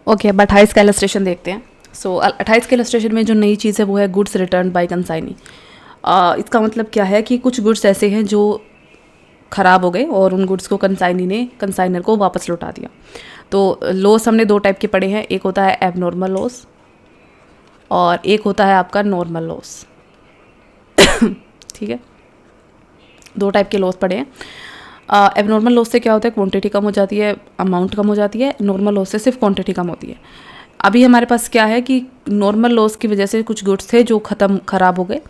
Okay, अब 28 का illustration देखते हैं। सो 28 के इलस्ट्रेशन में जो नई चीज़ है वो है गुड्स रिटर्न बाय कंसाइनी। इसका मतलब क्या है कि कुछ गुड्स ऐसे हैं जो ख़राब हो गए और उन गुड्स को कंसाइनी ने कंसाइनर को वापस लौटा दिया। तो लॉस हमने दो टाइप के पढ़े हैं, एक होता है एबनॉर्मल लॉस और एक होता है आपका नॉर्मल लॉस। ठीक है, दो टाइप के लॉस पढ़े हैं। एबनॉर्मल लॉस से क्या होता है, क्वांटिटी कम हो जाती है, अमाउंट कम हो जाती है। नॉर्मल लॉस से सिर्फ क्वांटिटी कम होती है। अभी हमारे पास क्या है कि नॉर्मल लॉस की वजह से कुछ गुड्स थे जो ख़राब हो गए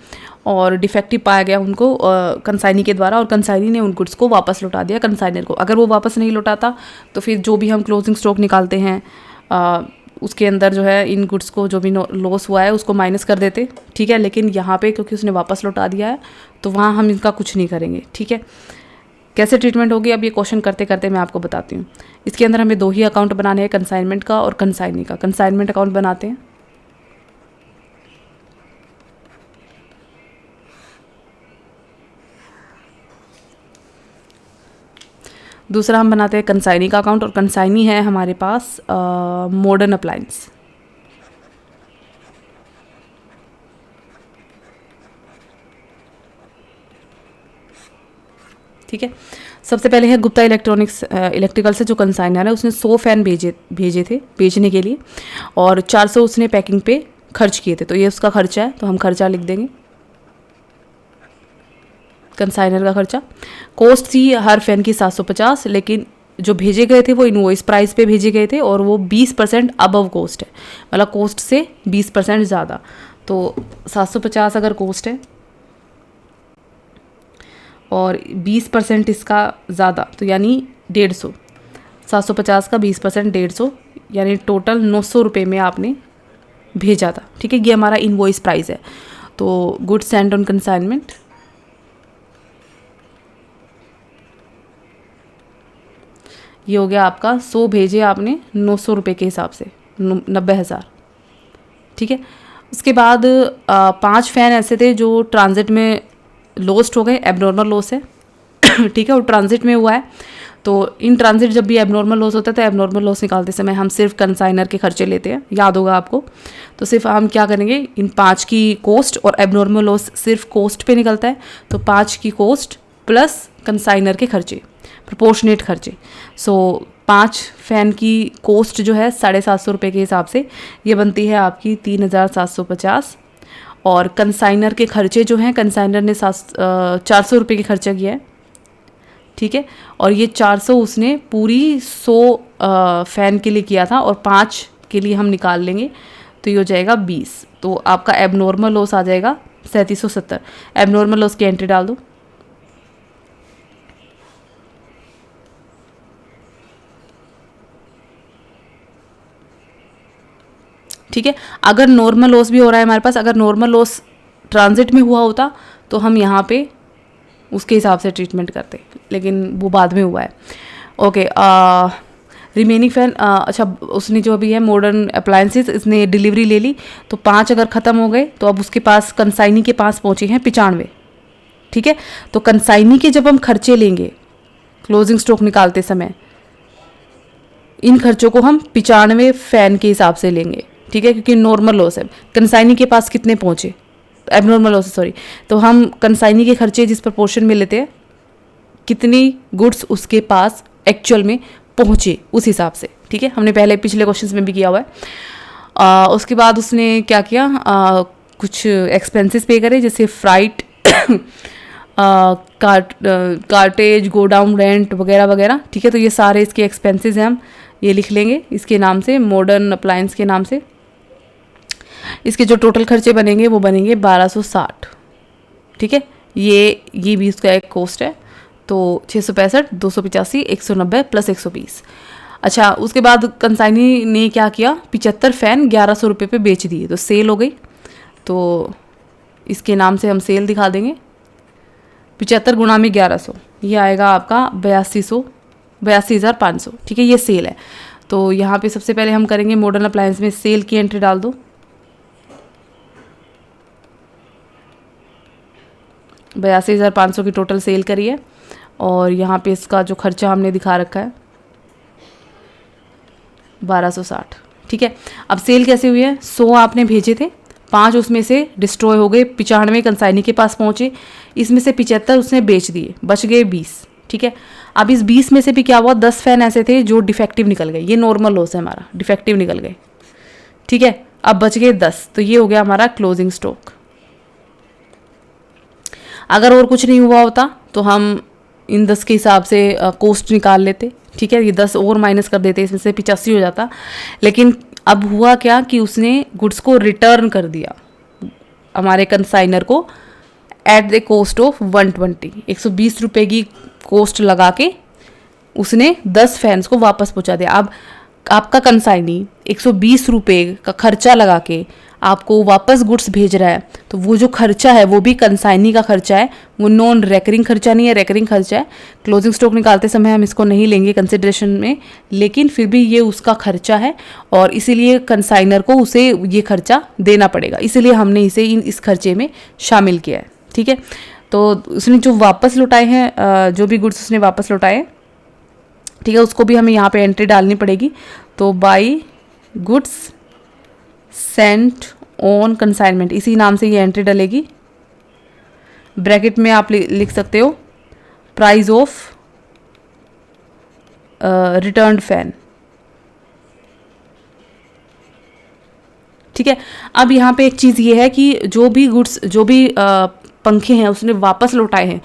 और डिफेक्टिव पाया गया उनको कंसाइनी के द्वारा, और कंसाइनी ने उन गुड्स को वापस लौटा दिया कंसाइनर को। अगर वो वापस नहीं लौटाता तो फिर जो भी हम क्लोजिंग स्टॉक निकालते हैं उसके अंदर जो है इन गुड्स को जो भी लॉस हुआ है उसको माइनस कर देते। ठीक है, लेकिन यहाँ पे क्योंकि उसने वापस लौटा दिया है तो वहाँ हम इनका कुछ नहीं करेंगे। ठीक है, कैसे ट्रीटमेंट होगी अब ये क्वेश्चन करते करते मैं आपको बताती हूँ। इसके अंदर हमें दो ही अकाउंट बनाने हैं, कंसाइनमेंट का और कंसाइनी का। कंसाइनमेंट अकाउंट बनाते हैं, दूसरा हम बनाते हैं कंसाइनी का अकाउंट, और कंसाइनी है हमारे पास मॉडर्न अप्लायंस। ठीक है, सबसे पहले है गुप्ता इलेक्ट्रिकल से जो कंसाइनर है उसने 100 फ़ैन भेजे थे बेचने के लिए और 400 उसने पैकिंग पे खर्च किए थे। तो ये उसका खर्चा है, तो हम खर्चा लिख देंगे, कंसाइनर का खर्चा। कॉस्ट थी हर फ़ैन की 750, लेकिन जो भेजे गए थे वो इनवॉइस प्राइस पे भेजे गए थे और वो 20% अबव कॉस्ट है, मतलब कॉस्ट से 20% ज़्यादा। तो 750 अगर कॉस्ट है और 20% इसका ज़्यादा, तो यानी 150। 750 का 20% 150, यानी टोटल 900 रुपये में आपने भेजा था। ठीक है, ये हमारा इनवॉइस प्राइस है। तो गुड सेंड ऑन कंसाइनमेंट, ये हो गया आपका 100 भेजे आपने 900 रुपये के हिसाब से 90,000। ठीक है, उसके बाद 5 फ़ैन ऐसे थे जो ट्रांजिट में लॉस्ट हो गए, एबनॉर्मल लॉस है। ठीक है, और ट्रांजिट में हुआ है। तो इन ट्रांजिट जब भी एबनॉर्मल लॉस होता है तो एबनॉर्मल लॉस निकालते समय हम सिर्फ कंसाइनर के खर्चे लेते हैं, याद होगा आपको। तो सिर्फ हम क्या करेंगे, इन 5 की कॉस्ट, और एबनॉर्मल लॉस सिर्फ कॉस्ट पे निकलता है, तो 5 की कॉस्ट प्लस कंसाइनर के खर्चे, प्रोपोर्शनेट खर्चे। सो 5 फ़ैन की कॉस्ट जो है 750 रुपये के हिसाब से ये बनती है आपकी 3750, और कंसाइनर के खर्चे जो हैं, कंसाइनर ने 400 रुपये के खर्चा किया है। ठीक है, और ये 400 उसने पूरी 100 फ़ैन के लिए किया था और 5 के लिए हम निकाल लेंगे, तो ये हो जाएगा 20। तो आपका एबनॉर्मल लॉस आ जाएगा 3770। एबनॉर्मल लॉस की एंट्री डाल दो। ठीक है, अगर नॉर्मल लॉस भी हो रहा है हमारे पास, अगर नॉर्मल लॉस ट्रांजिट में हुआ होता तो हम यहाँ पे उसके हिसाब से ट्रीटमेंट करते, लेकिन वो बाद में हुआ है। ओके, रिमेनिंग फ़ैन, अच्छा उसने जो अभी है मॉडर्न अप्लायंसेस, इसने डिलीवरी ले ली, तो 5 अगर ख़त्म हो गए तो अब उसके पास कंसाइनी के पास पहुँचे हैं 95। ठीक है, तो कंसाइनी के जब हम खर्चे लेंगे क्लोजिंग स्टॉक निकालते समय, इन खर्चों को हम 95 फ़ैन के हिसाब से लेंगे। ठीक है, क्योंकि नॉर्मल लॉस है। कंसाइनी के पास कितने पहुँचे, एबनॉर्मल लॉस सॉरी, तो हम कंसाइनी के खर्चे जिस प्रपोर्शन में लेते हैं, कितनी गुड्स उसके पास एक्चुअल में पहुँचे उस हिसाब से। ठीक है, हमने पहले पिछले क्वेश्चंस में भी किया हुआ है। उसके बाद उसने क्या किया, कुछ एक्सपेंसेस पे करे, जैसे फ्राइट, कार्टेज, गोडाउन रेंट वगैरह वगैरह। ठीक है, तो ये सारे इसके एक्सपेंसेस हैं, हम ये लिख लेंगे इसके नाम से, मॉडर्न अप्लायंस के नाम से। इसके जो टोटल खर्चे बनेंगे वो बनेंगे 1260। ठीक है, ये भी उसका एक कॉस्ट है। तो 665, 285, 190 प्लस 120। अच्छा, उसके बाद कंसाइनी ने क्या किया, 75 फ़ैन 1100 रुपये पे बेच दिए, तो सेल हो गई। तो इसके नाम से हम सेल दिखा देंगे, 75 गुणा में 1100, ये आएगा आपका 82,500। ठीक है, ये सेल है। तो यहाँ पे सबसे पहले हम करेंगे मॉडर्न अप्लायंस में सेल की एंट्री डाल दो, 82,500 की टोटल सेल करी है, और यहाँ पे इसका जो खर्चा हमने दिखा रखा है 1260। ठीक है। अब सेल कैसे हुई है, 100 आपने भेजे थे, 5 उसमें से डिस्ट्रॉय हो गए, 95 कंसाइनी के पास पहुंचे, इसमें से 75 उसने बेच दिए, बच गए 20। ठीक है। अब इस 20 में से भी क्या हुआ, 10 फैन ऐसे थे जो डिफेक्टिव निकल गए, ये नॉर्मल लॉस है हमारा, डिफेक्टिव निकल गए। ठीक है। अब बच गए 10, तो ये हो गया हमारा क्लोजिंग स्टॉक। अगर और कुछ नहीं हुआ होता तो हम इन 10 के हिसाब से कॉस्ट निकाल लेते। ठीक है। ये 10 और माइनस कर देते, इसमें से 85 हो जाता। लेकिन अब हुआ क्या कि उसने गुड्स को रिटर्न कर दिया हमारे कंसाइनर को एट द कॉस्ट ऑफ 120, 120 रुपये की कॉस्ट लगा के उसने 10 फैंस को वापस पहुंचा दिया। अब आपका कंसाइनी 120 रुपये का खर्चा लगा के आपको वापस गुड्स भेज रहा है, तो वो जो खर्चा है वो भी कंसाइनी का खर्चा है, वो नॉन रेकरिंग खर्चा नहीं है, रेकरिंग खर्चा है। क्लोजिंग स्टॉक निकालते समय हम इसको नहीं लेंगे कंसिडरेशन में, लेकिन फिर भी ये उसका खर्चा है और इसीलिए कंसाइनर को उसे ये खर्चा देना पड़ेगा, इसीलिए हमने इसे इस खर्चे में शामिल किया है। ठीक है। तो उसने जो वापस लौटाए हैं, जो भी गुड्स उसने वापस लौटाए, ठीक है, उसको भी हमें यहाँ पे एंट्री डालनी पड़ेगी। तो by goods Saint on consignment, इसी नाम से ये एंट्री डलेगी। ब्रैकेट में आप लिख सकते हो प्राइस ऑफ रिटर्न्ड फैन। ठीक है। अब यहाँ पे एक चीज़ ये है कि जो भी गुड्स, जो भी पंखे हैं उसने वापस लौटाए हैं,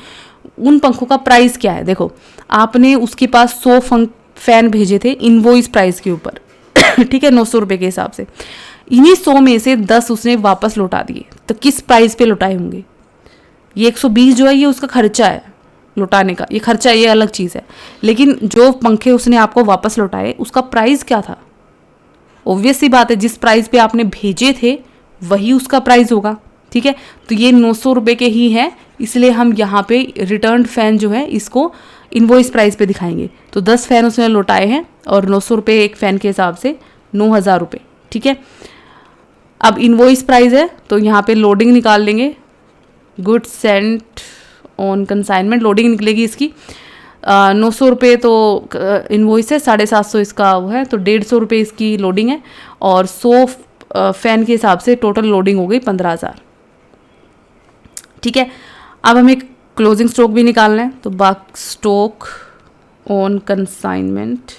उन पंखों का प्राइस क्या है। देखो, आपने उसके पास 100 फैन भेजे थे इनवॉइस प्राइस के ऊपर ठीक है, 900 रुपये के हिसाब से। इन्हीं 100 में से 10 उसने वापस लौटा दिए, तो किस प्राइस पे लौटाए होंगे। ये 120 जो है ये उसका खर्चा है लौटाने का, ये खर्चा, ये अलग चीज़ है। लेकिन जो पंखे उसने आपको वापस लौटाए उसका प्राइस क्या था, ऑब्वियस सी बात है, जिस प्राइस पे आपने भेजे थे वही उसका प्राइस होगा। ठीक है। तो ये 900 रुपये के ही है, इसलिए हम यहाँ पे रिटर्न फैन जो है इसको इनवॉइस प्राइस पे दिखाएंगे। तो 10 फैन उसने लौटाए हैं और 900 रुपये एक फ़ैन के हिसाब से 9000 रुपये। ठीक है। अब इनवॉइस प्राइस है तो यहाँ पे लोडिंग निकाल लेंगे, goods Saint on consignment, loading निकलेगी इसकी 900 रुपये तो इनवॉइस है, 750 इसका वो है, तो 150 रुपये इसकी लोडिंग है और 100 फैन के हिसाब से टोटल लोडिंग हो गई 15000। ठीक है। अब हमें क्लोजिंग स्टॉक भी निकालना है, तो बाक स्टॉक ऑन कंसाइनमेंट।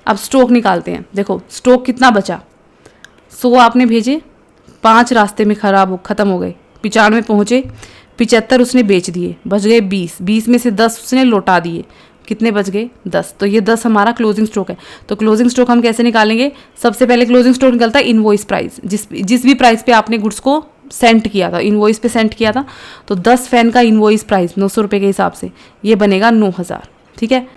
अब स्टॉक निकालते हैं। देखो स्टॉक कितना बचा, 100 आपने भेजे, 5 रास्ते में ख़त्म हो गए, 95 पहुँचे, 75 उसने बेच दिए, बच गए 20 में से 10 उसने लौटा दिए, कितने बच गए 10। तो ये 10 हमारा क्लोजिंग स्टॉक है। तो क्लोजिंग स्टॉक हम कैसे निकालेंगे, सबसे पहले क्लोजिंग स्टॉक निकलता है इनवॉइस प्राइस, जिस भी प्राइस पे आपने गुड्स को सेंड किया था, इनवॉइस पे सेंड किया था, तो 10 फैन का इनवॉइस प्राइस 900 रुपये के हिसाब से ये बनेगा 9000। ठीक है।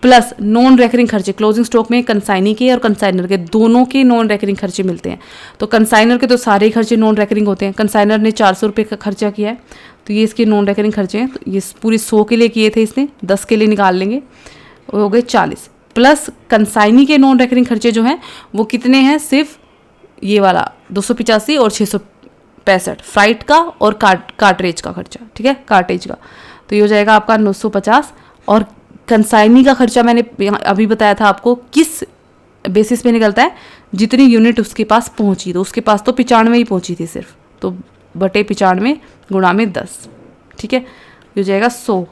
प्लस नॉन रेकरिंग खर्चे, क्लोजिंग स्टॉक में कंसाइनी के और कंसाइनर के दोनों के नॉन रेकरिंग खर्चे मिलते हैं। तो कंसाइनर के तो सारे ही खर्चे नॉन रेकरिंग होते हैं, कंसाइनर ने 400 रुपये का खर्चा किया है, तो ये इसके नॉन रेकरिंग खर्चे हैं। तो ये पूरी 100 के लिए किए थे इसने, 10 के लिए निकाल लेंगे, हो गए 40। प्लस कंसाइनी के नॉन रेकरिंग खर्चे जो हैं वो कितने हैं, सिर्फ ये वाला 285 और 665 फ्राइट का और कार्टरेज का खर्चा। ठीक है, कार्टेज का, तो ये हो जाएगा आपका 950। और कंसाइनी का खर्चा मैंने अभी बताया था आपको किस बेसिस पे निकलता है, जितनी यूनिट उसके पास पहुंची, तो उसके पास तो 95 ही पहुंची थी सिर्फ, तो बटे 95 गुणा में 10। ठीक है, ये हो जाएगा 100।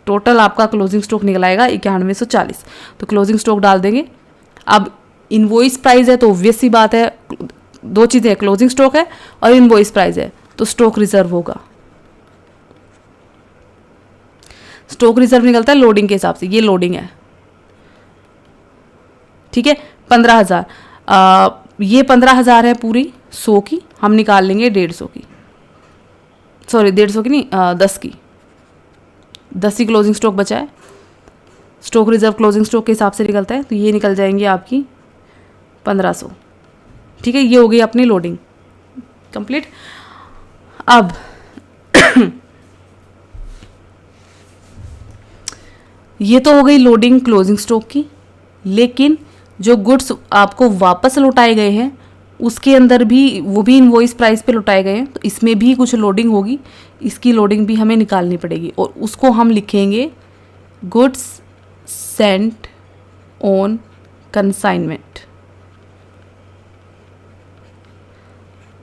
टोटल आपका क्लोजिंग स्टॉक निकलाएगा 9140। तो क्लोजिंग स्टॉक डाल देंगे। अब इनवॉइस प्राइस है तो ऑब्वियस सी बात है, दो चीज़ें हैं, क्लोजिंग स्टॉक है और इनवॉइस प्राइस है, तो स्टॉक रिजर्व होगा। स्टॉक रिजर्व निकलता है लोडिंग के हिसाब से, ये लोडिंग है। ठीक है, 15000, ये 15000 है पूरी 100 की, हम निकाल लेंगे 150 की, सॉरी 150 की नहीं, 10 की, 10 ही क्लोजिंग स्टॉक बचा है। स्टॉक रिजर्व क्लोजिंग स्टॉक के हिसाब से निकलता है, तो ये निकल जाएंगे आपकी 1500। ठीक है, ये हो गई अपनी लोडिंग कंप्लीट। अब ये तो हो गई लोडिंग क्लोजिंग स्टॉक की, लेकिन जो गुड्स आपको वापस लौटाए गए हैं उसके अंदर भी, वो भी इनवॉइस प्राइस पे लौटाए गए हैं, तो इसमें भी कुछ लोडिंग होगी, इसकी लोडिंग भी हमें निकालनी पड़ेगी और उसको हम लिखेंगे गुड्स सेंट ऑन कंसाइनमेंट,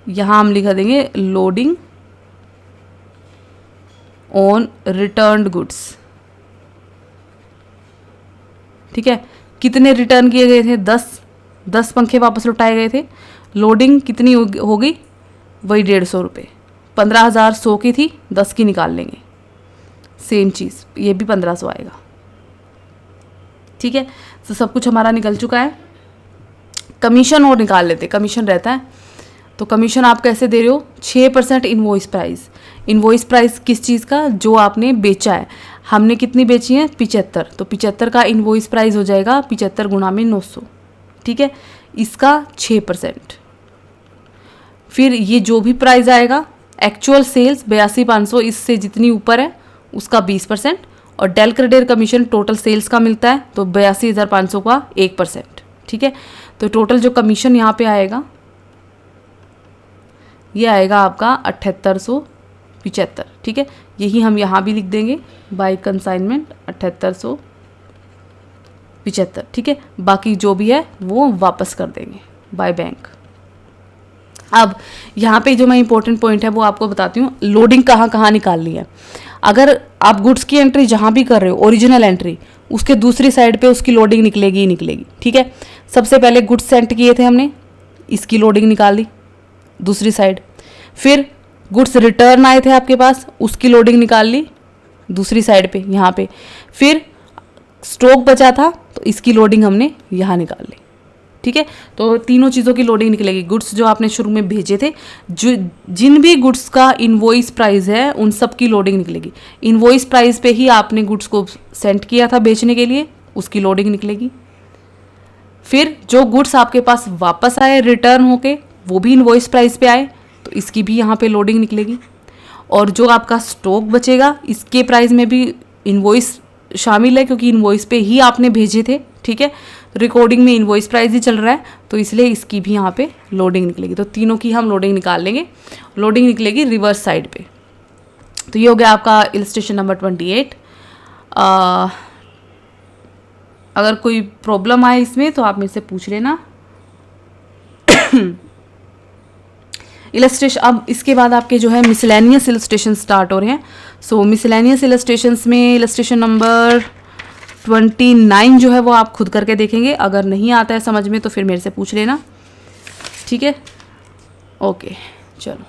यहाँ हम लिखा देंगे लोडिंग ऑन रिटर्न्ड गुड्स। ठीक है, कितने रिटर्न किए गए थे? 10 पंखे वापस लौटाए गए थे। लोडिंग कितनी हो गई? वही 150 रुपये। 15,100 की थी, 10 की निकाल लेंगे, सेम चीज़, ये भी 1500 आएगा। ठीक है, तो सब कुछ हमारा निकल चुका है। कमीशन और निकाल लेते, कमीशन रहता है। तो कमीशन आप कैसे दे रहे हो? 6% इनवॉइस प्राइस। इनवॉइस प्राइस किस चीज़ का? जो आपने बेचा है। हमने कितनी बेची है? 75, तो 75 का इनवॉइस प्राइस हो जाएगा 75 गुणा में 900। ठीक है, इसका 6%। फिर ये जो भी प्राइस आएगा, एक्चुअल सेल्स 82,500, इससे जितनी ऊपर है उसका 20%, और del credit commission total sales का मिलता है, तो 82,500 का 1%। ठीक है, तो टोटल जो कमीशन यहाँ पे आएगा ये आएगा आपका 7875। ठीक है, यही हम यहाँ भी लिख देंगे, बाय कंसाइनमेंट 7875। ठीक है, बाकी जो भी है वो वापस कर देंगे बाय बैंक। अब यहाँ पे जो मैं इंपॉर्टेंट पॉइंट है वो आपको बताती हूँ, लोडिंग कहाँ कहाँ निकालनी है। अगर आप गुड्स की एंट्री जहाँ भी कर रहे हो, ओरिजिनल एंट्री, उसके दूसरी साइड पे उसकी लोडिंग निकलेगी ही निकलेगी। ठीक है, सबसे पहले गुड्स सेंड किए थे हमने, इसकी लोडिंग निकाल ली दूसरी साइड। फिर गुड्स रिटर्न आए थे आपके पास, उसकी लोडिंग निकाल ली दूसरी साइड पे, यहाँ पे। फिर स्टॉक बचा था तो इसकी लोडिंग हमने यहाँ निकाल ली। ठीक है, तो तीनों चीज़ों की लोडिंग निकलेगी। गुड्स जो आपने शुरू में भेजे थे, जो जिन भी गुड्स का इनवॉइस प्राइस है उन सब की लोडिंग निकलेगी। इनवॉइस प्राइस पे ही आपने गुड्स को सेंड किया था बेचने के लिए, उसकी लोडिंग निकलेगी। फिर जो गुड्स आपके पास वापस आए रिटर्न होके, वो भी इनवॉइस प्राइस पे आए, तो इसकी भी यहाँ पे लोडिंग निकलेगी। और जो आपका स्टॉक बचेगा, इसके प्राइस में भी इनवॉइस शामिल है, क्योंकि इनवॉइस पे ही आपने भेजे थे। ठीक है, रिकॉर्डिंग में इनवॉइस प्राइस ही चल रहा है, तो इसलिए इसकी भी यहाँ पे लोडिंग निकलेगी। तो तीनों की हम लोडिंग निकाल लेंगे। लोडिंग निकलेगी रिवर्स साइड पे। तो ये हो गया आपका इलस्ट्रेशन नंबर 28। अगर कोई प्रॉब्लम आए इसमें तो आप मेरे से पूछ लेना। इलस्ट्रेशन, अब इसके बाद आपके जो है मिसलेनियस इलस्ट्रेशन स्टार्ट हो रहे हैं। सो मिसलेनियस इलस्ट्रेशंस में इलस्ट्रेशन नंबर 29 जो है वो आप खुद करके देखेंगे। अगर नहीं आता है समझ में तो फिर मेरे से पूछ लेना। ठीक है, ओके, चलो।